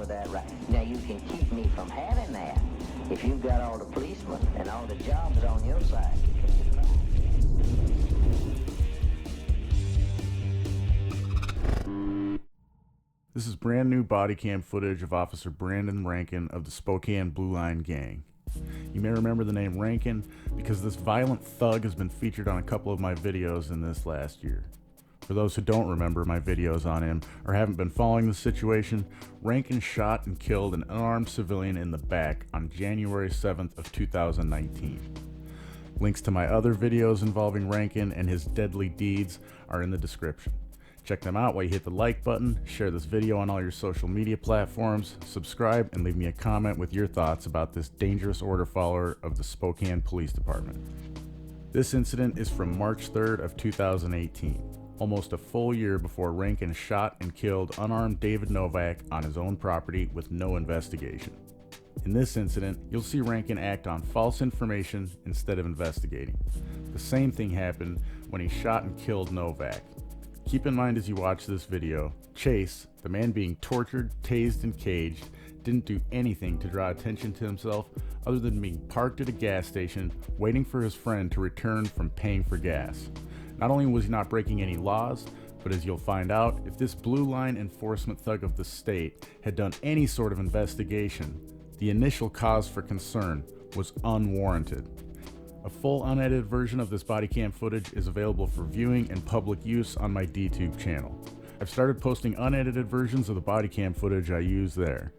with that right. Now, you can keep me from having that if you've got all the policemen and all the jobs on your side. This is brand new body cam footage of Officer Brandon Rankin of the Spokane Blue Line Gang. You may remember the name Rankin because this violent thug has been featured on a couple of my videos in this last year. For those who don't remember my videos on him or haven't been following the situation, Rankin shot and killed an unarmed civilian in the back on January 7th of 2019. Links to my other videos involving Rankin and his deadly deeds are in the description. Check them out while you hit the like button, share this video on all your social media platforms, subscribe, and leave me a comment with your thoughts about this dangerous order follower of the Spokane Police Department. This incident is from March 3rd of 2018, almost a full year before Rankin shot and killed unarmed David Novak on his own property with no investigation. In this incident, you'll see Rankin act on false information instead of investigating. The same thing happened when he shot and killed Novak. Keep in mind as you watch this video, Chase, the man being tortured, tased, and caged, didn't do anything to draw attention to himself other than being parked at a gas station waiting for his friend to return from paying for gas. Not only was he not breaking any laws, but as you'll find out, if this blue line enforcement thug of the state had done any sort of investigation, the initial cause for concern was unwarranted. A full unedited version of this body cam footage is available for viewing and public use on my DTube channel. I've started posting unedited versions of the body cam footage I use there.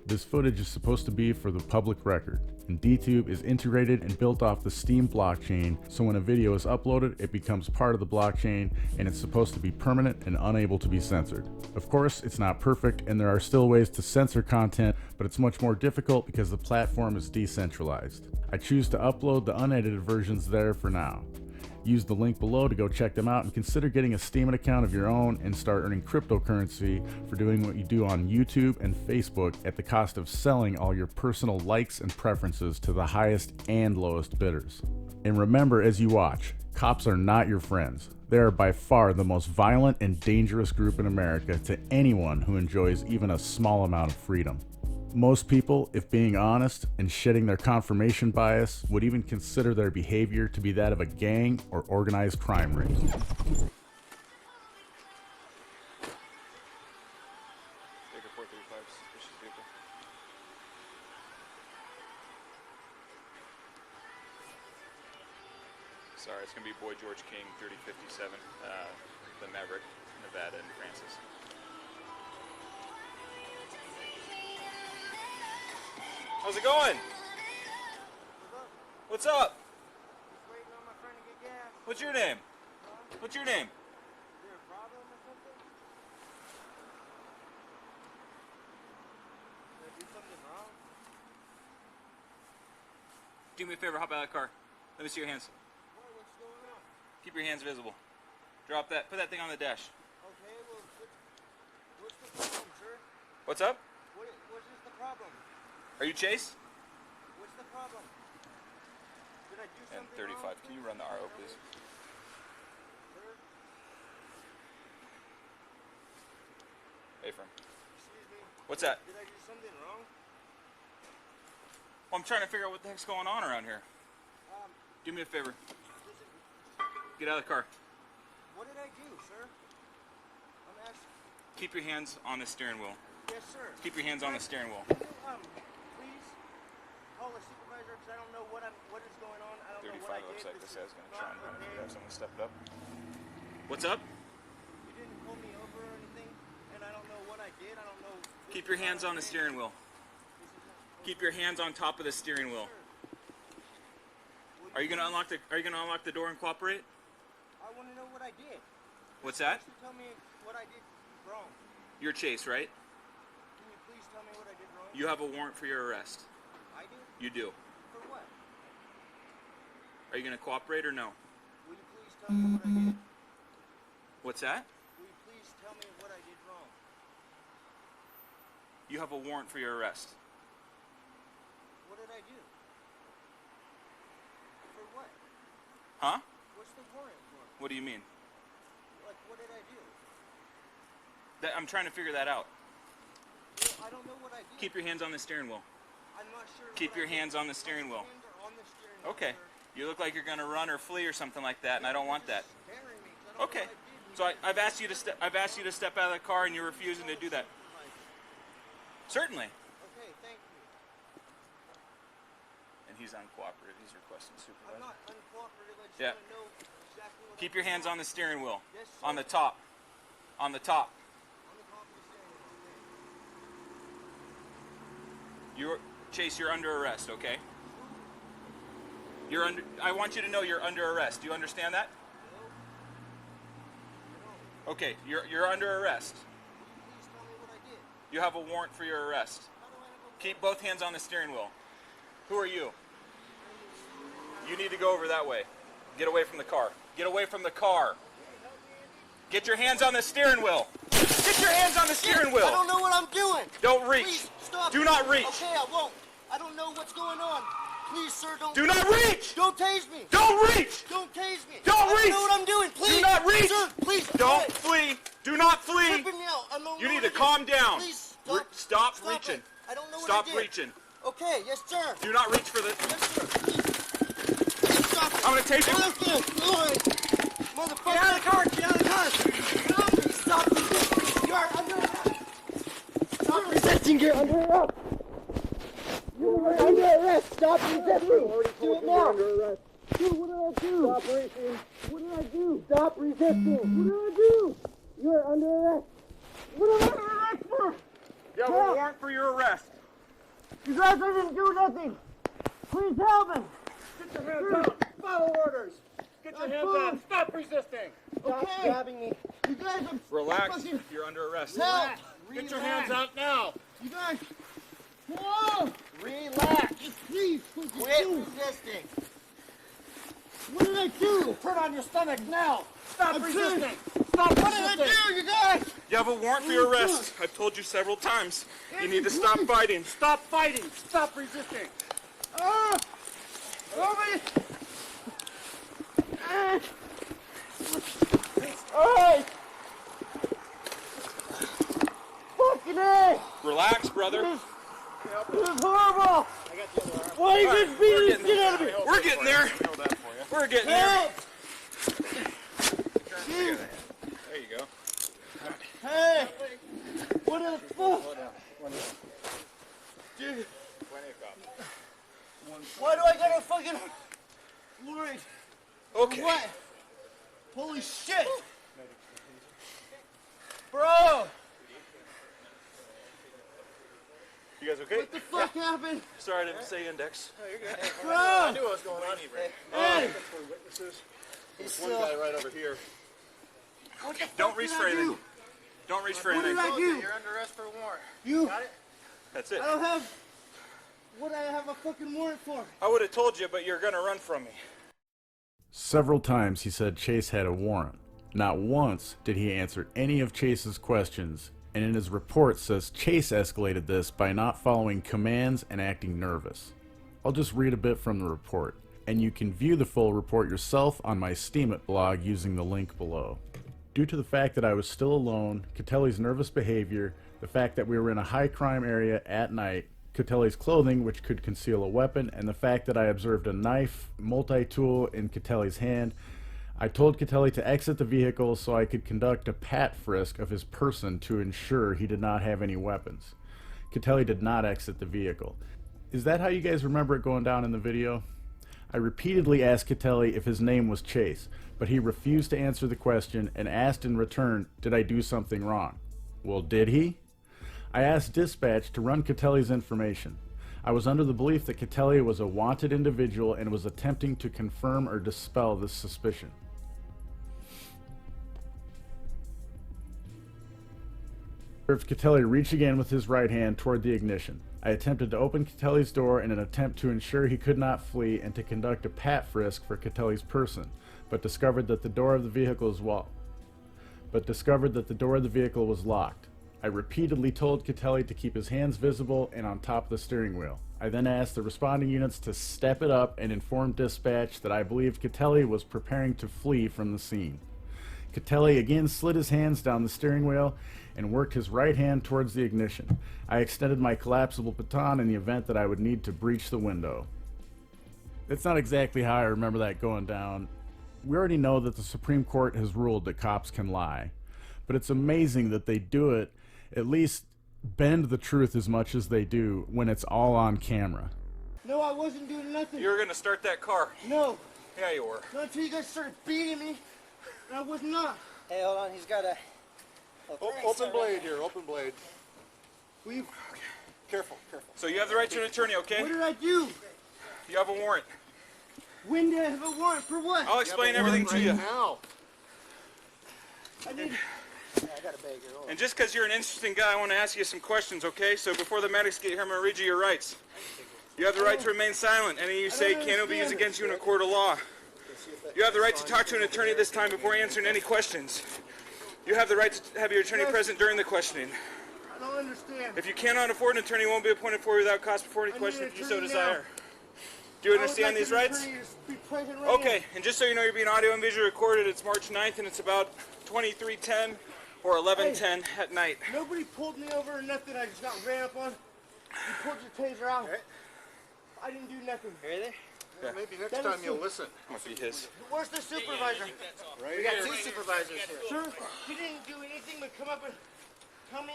This footage is supposed to be for the public record, and DTube is integrated and built off the Steam blockchain, so when a video is uploaded, it becomes part of the blockchain, and it's supposed to be permanent and unable to be censored. Of course, it's not perfect, and there are still ways to censor content, but it's much more difficult because the platform is decentralized. I choose to upload the unedited versions there for now. Use the link below to go check them out and consider getting a Steemit account of your own and start earning cryptocurrency for doing what you do on YouTube and Facebook at the cost of selling all your personal likes and preferences to the highest and lowest bidders. And remember as you watch, cops are not your friends. They are by far the most violent and dangerous group in America to anyone who enjoys even a small amount of freedom. Most people, if being honest and shedding their confirmation bias, would even consider their behavior to be that of a gang or organized crime ring. Baker 435, suspicious vehicle. Sorry, it's going to be Boy George King, 3057, the Maverick, Nevada, and Francis. How's it going? What's up? Just waiting on my friend to get gas. What's your name? What's your name? Is there a problem or something? Did I do something wrong? Do me a favor, hop out of the car. Let me see your hands. What's going on? Keep your hands visible. Drop that. Put that thing on the dash. Okay, well, what's the problem, sir? What's up? What is the problem? Are you Chase? What's the problem? Did I do And something 35. wrong? Can you run the RO, please? Sir? Hey, friend. Excuse me. What's that? Did I do something wrong? Well, I'm trying to figure out what the heck's going on around here. Do me a favor. Get out of the car. What did I do, sir? I'm asking. Keep your hands on the steering wheel. Yes, sir. Keep your hands on the steering wheel. Can you, please call the supervisor because I don't know what is going on. I don't know what 35 I looks did. like this guy's going to not try and run it. okay. Have someone step it up. What's up? You didn't pull me over or anything, and I don't know what I did. I don't know. Keep your hands on the steering wheel. Keep your hands on top of the steering wheel. Are you gonna unlock the door and cooperate? I want to know what I did. What's that? You're supposed to tell me what I did wrong. You're Chase, right? Can you please tell me what I did wrong? You have a warrant for your arrest. I do? You do. For what? Are you gonna cooperate or no? Will you please tell me what I did? What's that? Will you please tell me what I did wrong? You have a warrant for your arrest. What did I do? For what? Huh? What's the warrant for? What do you mean? Like, what did I do? I'm trying to figure that out. Yeah, I don't know what I did. Keep your hands on the steering wheel. I'm not sure. Keep what your I hands did. on the steering My wheel. hands are on the steering wheel, Okay. sir. You look like you're gonna run or flee or something like that, and I don't want that. Scaring me, 'cause I don't know Okay. what I did. So I've asked you to step. I've asked you to step out of the car, and you're refusing to do that. Certainly. Okay, thank you. And he's uncooperative. He's requesting I'm supervisor. not uncooperative. I just Yeah. want to know exactly what Keep I'm your hands doing. on the steering wheel. Yes, sir. On the top. On the top. On the top of the steering wheel. You're Chase. You're under arrest. Okay. You're under. I want you to know you're under arrest. Do you understand that? Okay. You're under arrest. Please tell me what I did. You have a warrant for your arrest. How do I have a Keep both hands on the steering wheel. Who are you? You need to go over that way. Get away from the car. Get away from the car. Get your hands on the steering wheel. Get your hands on the steering I wheel. don't know what I'm doing. Don't reach. Please stop. Do not reach. Okay, I won't. I don't know what's going on. Please, sir, don't. Do not reach. Don't tase me. Don't reach. Don't tase me. Don't I reach. don't know what I'm doing. Please. Do not reach. Sir, please. Don't quit. flee. Do not flee. Tripping me out. I don't You know need what to I calm did. down. Please Stop stop reaching. it. I don't know what Stop I did. reaching. Okay, yes, sir. Do not reach for the. Yes, sir. Please. Stop it. I'm gonna take you. Motherfucker. Get out of the car. Get out of the car. Stop me. Stop resisting. You are under arrest. Stop resisting. You're under arrest. You are under arrest. Stop resisting. Do it now. Dude, what did I do? Stop racing. What did I do? Stop resisting. What did I do? You are under arrest. What am I under arrest for? You have a warrant for your arrest. You guys, I didn't do nothing. Please help me. Get your hands up! Follow orders! Get your hands up! Stop resisting! Stop grabbing me. You guys are Relax. fucking You're under arrest. help. Get your hands up now! You guys. Whoa. Relax! Please. Quit resisting! What did I do? Turn on your stomach now! Stop I'm resisting! trying. Stop What did I resisting! do, you guys? You have a warrant for your arrest. I've told you several times. You need to stop fighting. Stop fighting! Stop resisting! Ah. Nobody. Alright. Fucking A. Relax, brother. This is horrible. Why are you Alright, just we're beating getting the shit there. out of me? We're getting there. We're getting there. Help. There you go. Hey. What the fuck? Dude. Why do I get a fucking warrant? Okay. What? Holy shit! Bro! You guys okay? What the fuck happened? Sorry, I didn't say index. Bro! I knew what was going on. Hey! Witnesses. He's One guy right over here. What the fuck Don't reach did for I anything. do? Don't reach for What did anything. I do? You're under arrest for a warrant. You! Got it? That's it. I don't have... What do I have a fucking warrant for? I would have told you, but you're gonna run from me. Several times he said Chase had a warrant. Not once did he answer any of Chase's questions, and in his report says Chase escalated this by not following commands and acting nervous. I'll just read a bit from the report, and you can view the full report yourself on my Steam It blog using the link below. Due to the fact that I was still alone, Catelli's nervous behavior, the fact that we were in a high crime area at night, Catelli's clothing, which could conceal a weapon, and the fact that I observed a knife, multi-tool in Catelli's hand, I told Catelli to exit the vehicle so I could conduct a pat frisk of his person to ensure he did not have any weapons. Catelli did not exit the vehicle. Is that how you guys remember it going down in the video? I repeatedly asked Catelli if his name was Chase, but he refused to answer the question and asked in return, did I do something wrong? Well, did he? I asked dispatch to run Catelli's information. I was under the belief that Catelli was a wanted individual and was attempting to confirm or dispel this suspicion. Catelli reached again with his right hand toward the ignition. I attempted to open Catelli's door in an attempt to ensure he could not flee and to conduct a pat frisk for Catelli's person, but discovered that the door of the vehicle was locked. I repeatedly told Catelli to keep his hands visible and on top of the steering wheel. I then asked the responding units to step it up and informed dispatch that I believed Catelli was preparing to flee from the scene. Catelli again slid his hands down the steering wheel and worked his right hand towards the ignition. I extended my collapsible baton in the event that I would need to breach the window. That's not exactly how I remember that going down. We already know that the Supreme Court has ruled that cops can lie, but it's amazing that they do it, at least bend the truth as much as they do when it's all on camera. No, I wasn't doing nothing. You were gonna start that car. No, Yeah, you were. not until you guys started beating me. And I was not. Hey, hold on. He's got a. Open blade here, open blade. Will you? Careful, careful. So you have the right to an attorney, okay? What did I do? You have a warrant. When did I have a warrant? For what? I'll explain everything to you. Now. I did. Yeah, I got a bag here. Hold on. And just because you're an interesting guy, I want to ask you some questions, okay? So before the medics get here, I'm going to read you your rights. You have the right to remain silent. Any you say cannot be used against you in a court of law. You have the right to talk to an attorney this time before answering any questions. You have the right to have your attorney present during the questioning. I don't understand. If you cannot afford an attorney, won't be appointed for you without cost before any I need question an if you so attorney desire. Do you understand these rights? Okay, and just so you know, you're being audio and visually recorded. It's March 9th, and it's about 23:10 or 11:10 at night. Nobody pulled me over or nothing. I just got ran up on. You pulled your taser out. I didn't do nothing. Really? Yeah. Maybe next That time is you'll so- listen. Must be his. Where's the supervisor? Right We got here. two supervisors here. Sir, he didn't do anything but come up and tell me.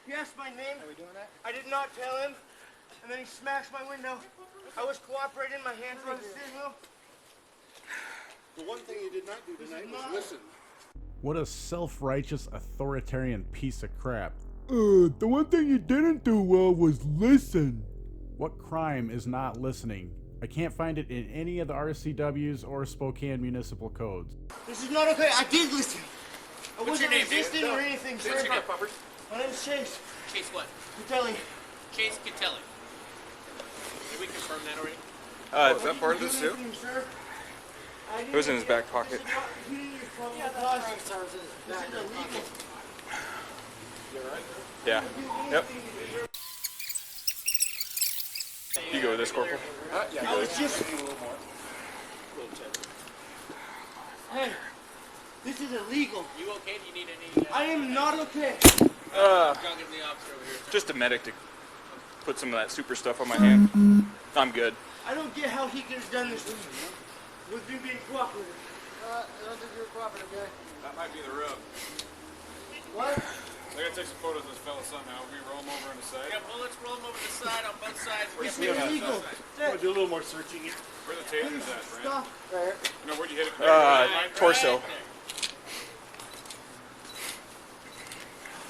He asked my name. Are we doing that? I did not tell him. And then he smashed my window. I was cooperating. My hands were on the steering wheel. The one thing you did not do tonight was not- listen. What a self-righteous, authoritarian piece of crap. The one thing you didn't do well was listen. What crime is not listening? I can't find it in any of the RCWs or Spokane municipal codes. This is not okay. I did listen. I What's wasn't your name, resisting David? or anything, What's sir. your name, Puppers? My name is Chase. Chase what? Catelli. Chase Catelli. Did we confirm that already? Is that part of this too? It was in his back pocket. Yeah. Yep. You go with this, Corporal. I was just. Hey, this is illegal. You okay? Do you need any I am not okay. drug in the officer over here? Just a medic to put some of that super stuff on my hand. I'm good. I don't get how he could have done this with me being cooperative. I don't think you're a cooperative guy. That might be the rub. What? I gotta take some photos of this fella somehow. We roll him over on the side. Yeah, well, let's roll them over the side on both sides. This Get is rid of illegal. I'm gonna do a little more searching here. Where the taser's at, Brent? Stop. You know, where'd you hit it? Torso.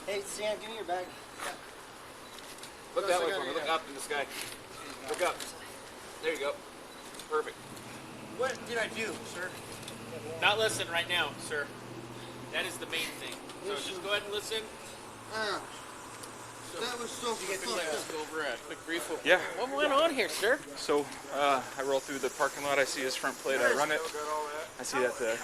Hey, Sam, give me your bag. Look that way for me. Look up in the sky. Look up. There you go. Perfect. What did I do, sir? Not listen right now, sir. That is the main thing. So just go ahead and listen. That was so fucked Let's up. go over a quick brief. Yeah. What went on here, sir? So I roll through the parking lot. I see his front plate. I run it. I see that the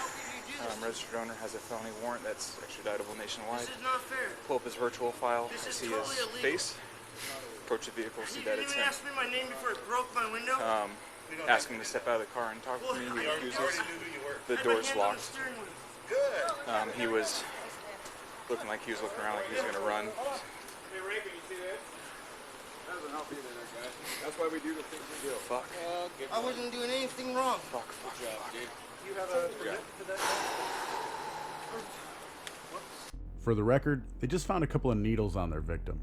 registered owner has a felony warrant that's extraditable nationwide. This is not fair. Pull up his virtual file. This I is see totally his illegal. face. Approach the vehicle. See He that didn't it's even him. ask me my name before he broke my window. Ask him to step out of the car and talk to me. He refuses. The I had my door's hand on the locked. steering wheel. He was looking like he was looking around like he was going to run. Hey, Reagan, you see that? That doesn't help either, that guy. That's why we do the things we do. Fuck. I wasn't doing anything wrong. Fuck. Fuck. You have a permit for that? For the record, they just found a couple of needles on their victim.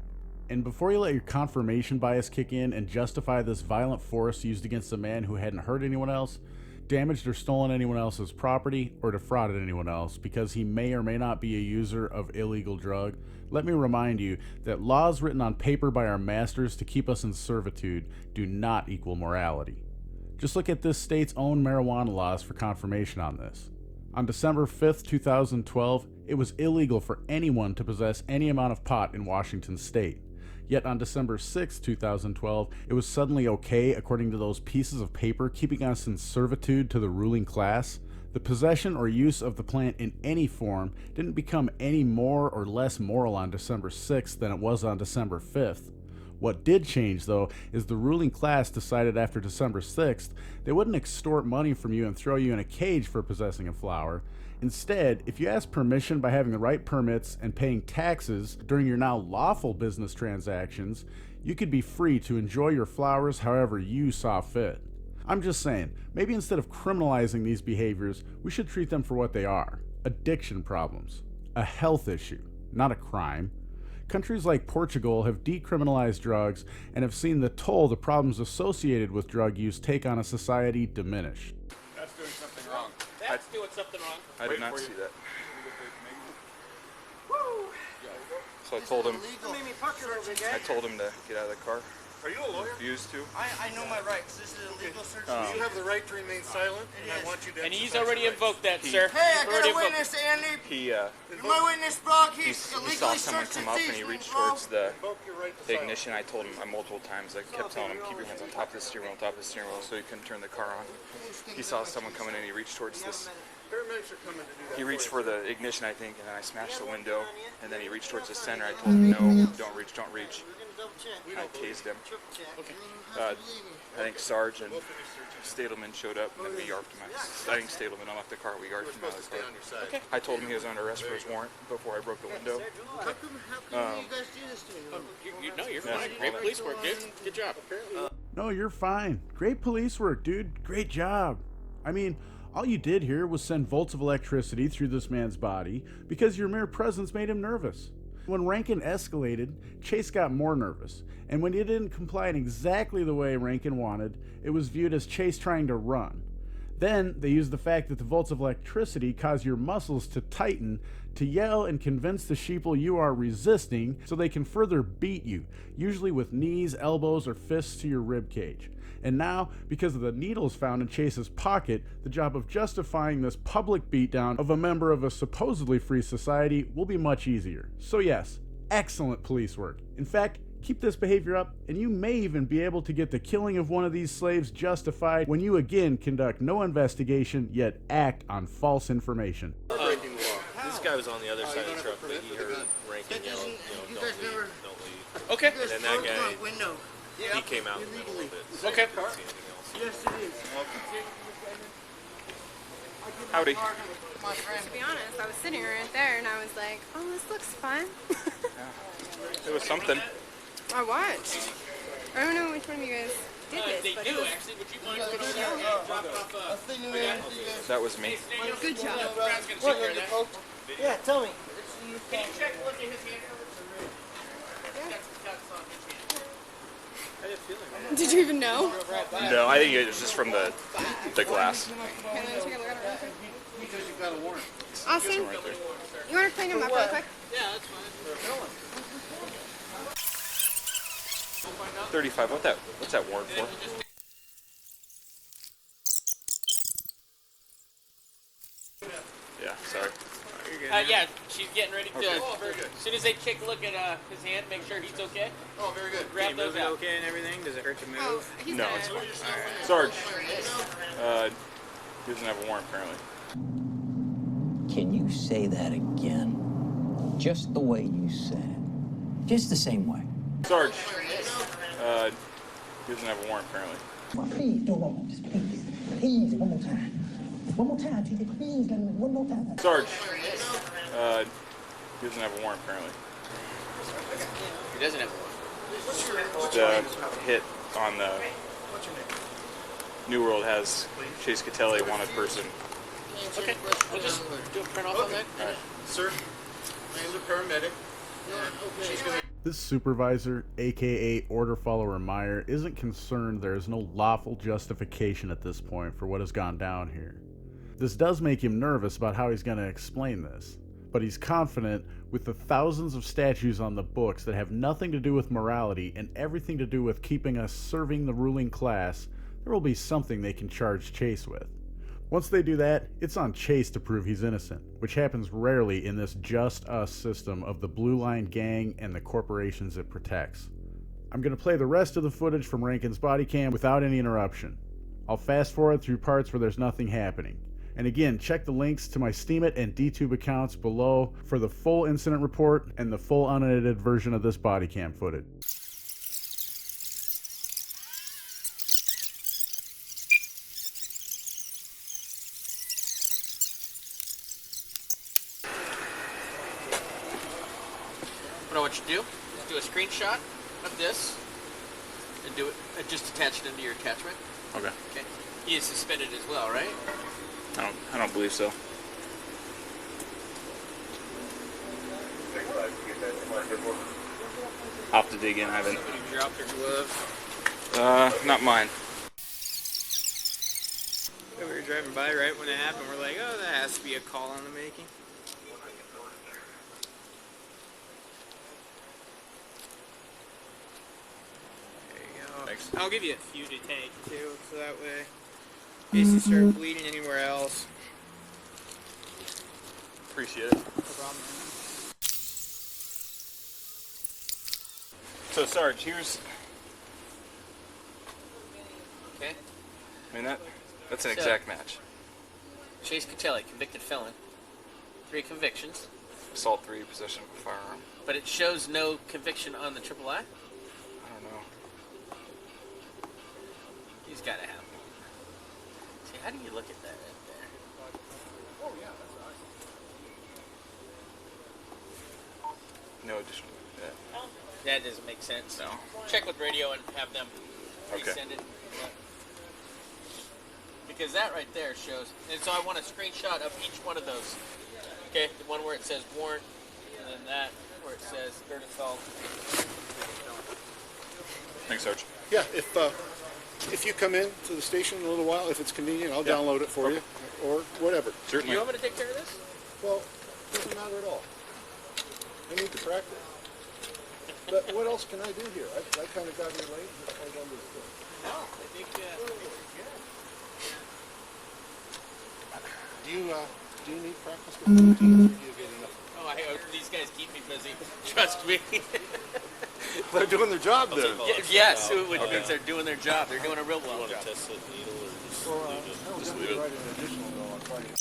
And before you let your confirmation bias kick in and justify this violent force used against a man who hadn't hurt anyone else, damaged or stolen anyone else's property, or defrauded anyone else because he may or may not be a user of illegal drug, let me remind you that laws written on paper by our masters to keep us in servitude do not equal morality. Just look at this state's own marijuana laws for confirmation on this. On December 5th, 2012, it was illegal for anyone to possess any amount of pot in Washington state. Yet on December 6, 2012, it was suddenly okay, according to those pieces of paper keeping us in servitude to the ruling class. The possession or use of the plant in any form didn't become any more or less moral on December 6th than it was on December 5th. What did change, though, is the ruling class decided after December 6th they wouldn't extort money from you and throw you in a cage for possessing a flower. Instead, if you ask permission by having the right permits and paying taxes during your now lawful business transactions, you could be free to enjoy your flowers however you saw fit. I'm just saying, maybe instead of criminalizing these behaviors, we should treat them for what they are: addiction problems. A health issue, not a crime. Countries like Portugal have decriminalized drugs and have seen the toll the problems associated with drug use take on a society diminish. That's doing something wrong. That's doing something wrong. I did not see that. So I told him to get out of the car. Are you a lawyer? Refused to. I know my rights. This is a legal search. You have the right to remain silent, and I want you to. And he's exercise already your rights. invoked that, sir. Hey, I He's already got a witness, Andy. He My witness, bro. he He's saw illegally someone searched come up and he and reached towards the Invoke your right to the silence. ignition. I told him multiple times. I kept telling him, keep your hands on top of the steering wheel, so he couldn't turn the car on. He saw someone coming in. He reached towards this. Paramedics are coming to do that. He reached for the ignition, I think, and then I smashed the window. And then he reached towards the center. I told him, no, don't reach, don't reach. I tased him. I think Sarge and Stadelman showed up, and then we yarped him. I think Stadelman left the car. We yarped him out of the car. Okay. I told him he was under arrest for his warrant before I broke the window. How come you guys do this to me? No, you're fine. Great police work, dude. Good job. No, you're fine. Great police work, dude. Great job. I mean, all you did here was send volts of electricity through this man's body because your mere presence made him nervous. When Rankin escalated, Chase got more nervous, and when he didn't comply in exactly the way Rankin wanted, it was viewed as Chase trying to run. Then they used the fact that the volts of electricity cause your muscles to tighten to yell and convince the sheeple you are resisting so they can further beat you, usually with knees, elbows, or fists to your rib cage. And now, because of the needles found in Chase's pocket, the job of justifying this public beatdown of a member of a supposedly free society will be much easier. So yes, excellent police work. In fact, keep this behavior up, and you may even be able to get the killing of one of these slaves justified when you again conduct no investigation, yet act on false information. This guy was on the other side of the truck, but he heard Rankin yell, don't leave. Okay. And then that guy, he came out in the middle of it. So Okay. I couldn't see anything else. Yes, it is. Howdy. To be honest, I was sitting right there and I was like, oh, this looks fun. It was something. I watched. I don't know which one of you guys did this, They but do, it was actually. Would you mind going over there and drop off That was me. good job. Brad's going to take care of that. Yeah, tell me. Can you check, look at his hand? Got some cuts on his hand. Did you even know? No, I think it was just from the glass. Okay, let me take a look at it real quick. Because you've got a warrant. Austin, Right there. you want to clean him up real quick? Yeah, that's fine. 35. What's that warrant for? Yeah, sorry. Yeah, she's getting ready to. Very good. As soon as they take a look at his hand, make sure he's okay. Oh, very good. Grab those out. Okay and everything? Does it hurt to move? Oh, he's No, gonna... it's fine. Sarge. He doesn't have a warrant apparently. Can you say that again? Just the way you said it. Just the same way. Sarge. He doesn't have a warrant apparently. Well, please, do one more. Just please. Please, one more time. One more time, TJ. Please, let me, one more time. Sarge. He doesn't have a warrant apparently. He doesn't have one. The hit on the New World has Chase Catelli, wanted person. Okay, we'll just do a print off on that. Sir, I am the paramedic. She's going to... This supervisor, aka order follower Meyer, isn't concerned there is no lawful justification at this point for what has gone down here. This does make him nervous about how he's going to explain this, but he's confident with the thousands of statutes on the books that have nothing to do with morality and everything to do with keeping us serving the ruling class, there will be something they can charge Chase with. Once they do that, it's on Chase to prove he's innocent, which happens rarely in this just us system of the Blue Line gang and the corporations it protects. I'm going to play the rest of the footage from Rankin's body cam without any interruption. I'll fast forward through parts where there's nothing happening. And again, check the links to my Steemit and DTube accounts below for the full incident report and the full unedited version of this body cam footage. want you to do is do a screenshot of this and do it. Just attach it into your attachment. Okay. Okay. He is suspended as well, right? I don't believe so. I'll have to dig in. I haven't. Somebody dropped their glove. Not mine. We were driving by right when it happened. We're like, oh, that has to be a call on the making. There you go. Thanks. I'll give you a few to take too, so that way, in case you start bleeding anywhere else. Appreciate it. No problem. So, Sarge, here's. Okay. I mean that's an So- exact match. Chase Catelli, convicted felon. 3 convictions. Assault 3, possession of a firearm. But it shows no conviction on the AAA? I don't know. He's got to have one. See, how do you look at that right there? Oh, yeah, that's No additional. Yeah. That doesn't make sense. No. Check with radio and have them Okay. resend it. Because that right there shows, and so I want a screenshot of each one of those. Okay, the one where it says warrant, and then that where it says third assault. Thanks, Sarge. Yeah, if you come in to the station in a little while, if it's convenient, I'll download it for you, or whatever. Certainly. You want me to take care of this? Well, doesn't matter at all. I need to practice. But what else can I do here? I kind of got here late. I was under the foot. No, I think Do you need practice with the routine, or do you get enough? these guys keep me busy. Trust me. They're doing their job then. Yes, which means they're doing their job. They're doing a real well job. Test the needle or just Well, leave it? I was Just going leave to it. write an additional though on Friday.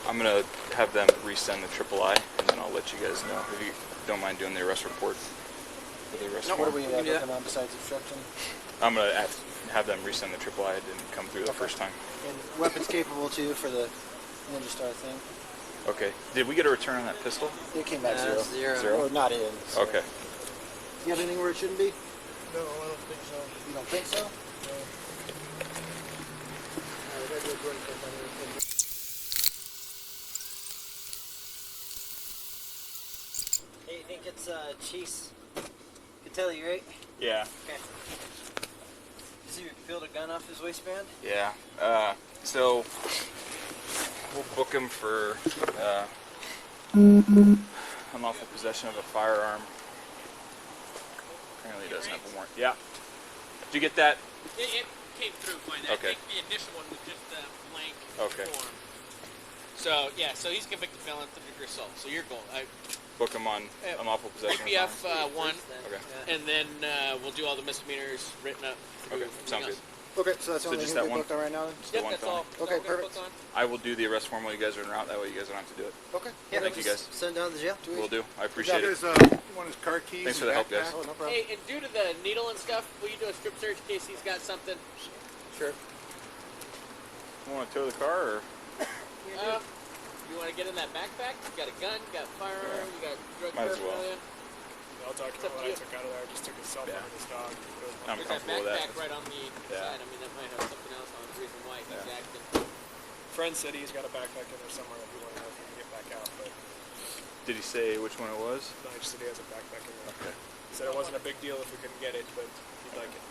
I'm gonna have them resend the III, and then I'll let you guys know if you don't mind doing the arrest report. For the arrest What are warrant. we looking on besides obstruction? I'm gonna have them resend the III. It didn't come through the first time. And weapons capable too for the Ninja Star thing? Okay. Did we get a return on that pistol? It came back zero. Zero? Or not in. So. Okay. You have anything where it shouldn't be? No, I don't think so. You don't think so? No. I gotta do a drink if I'm gonna- Hey, you think it's Chase Catelli, right? Yeah. Okay. Does he peeled a gun off his waistband? Yeah. So we'll book him for unlawful possession of a firearm. Apparently he doesn't have a warrant. Yeah. Did you get that? It came through fine. Okay. I think the initial one was just a blank Okay. form. So yeah, so he's convicted felon, third degree assault. So you're going. Book him on unlawful possession of a PF firearm. 1, Okay. and then we'll do all the misdemeanors written up. Okay. Everything Sounds else. good. Okay, so that's the So only just thing that we one? booked on right now then? Just the Yep, one that's felony. all. Okay, That's all we're perfect. booked on. I will do the arrest form while you guys are en route. That way you guys don't have to do it. Okay. Thank you, guys. Send down to the jail? Will do. I appreciate it. There's one of his car keys. Thanks for and the help, guys. backpack. Oh, no problem. Hey, and due to the needle and stuff, will you do a strip search in case he's got something? Sure. You want to tow the car or? You want to get in that backpack? You got a gun, you got a firearm, you got drug Might as well. paraphernalia. I'll talk It's about up what to I you. took out of there. I just took his cell phone Yeah. and his dog. I'm There's that comfortable with backpack that. right on the Yeah. side. I mean, that might have something else on the reason why he's Yeah. acting. Friend said he's got a backpack in there somewhere if you want to know if he can get back out. But Did he say which one it was? no, he just said he has a backpack in there. Okay. He said it wasn't a big deal if we couldn't get it, but he'd like it.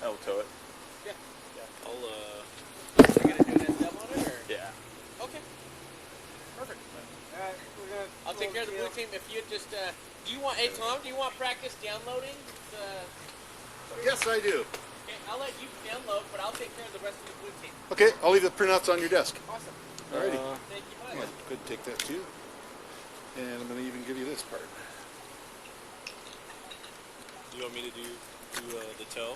I will tow it. Yeah. I'll Are you gonna do an SL on it or? Yeah. Okay. Perfect. Alright, we're gonna... I'll take care of the blue team. If you just, do you want? Hey Tom, do you want practice downloading? Yes, I do. Okay, I'll let you download, but I'll take care of the rest of the blue team. Okay, I'll leave the printouts on your desk. Awesome. Alrighty. Thank you much. Yeah, good, take that too. And I'm going to even give you this part. Do you want me to do the tow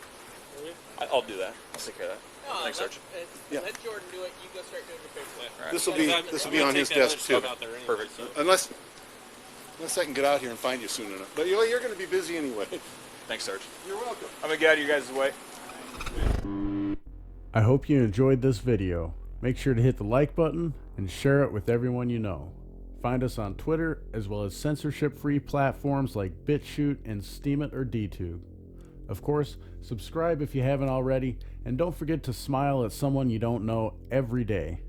for you? I'll do that. I'll take care of that. No, Thanks, Sarge. Yeah. Let Jordan do it. You go start doing your paperwork. All right. This will be I'm this will gonna be on take his that other desk too. stuff out there anyway, Perfect. so- Unless Unless I can get out here and find you soon enough. But you're going to be busy anyway. Thanks, Sarge. You're welcome. I'm gonna get out of you guys' way. I hope you enjoyed this video. Make sure to hit the like button and share it with everyone you know. Find us on Twitter, as well as censorship-free platforms like BitChute and Steemit or DTube. Of course, subscribe if you haven't already, and don't forget to smile at someone you don't know every day.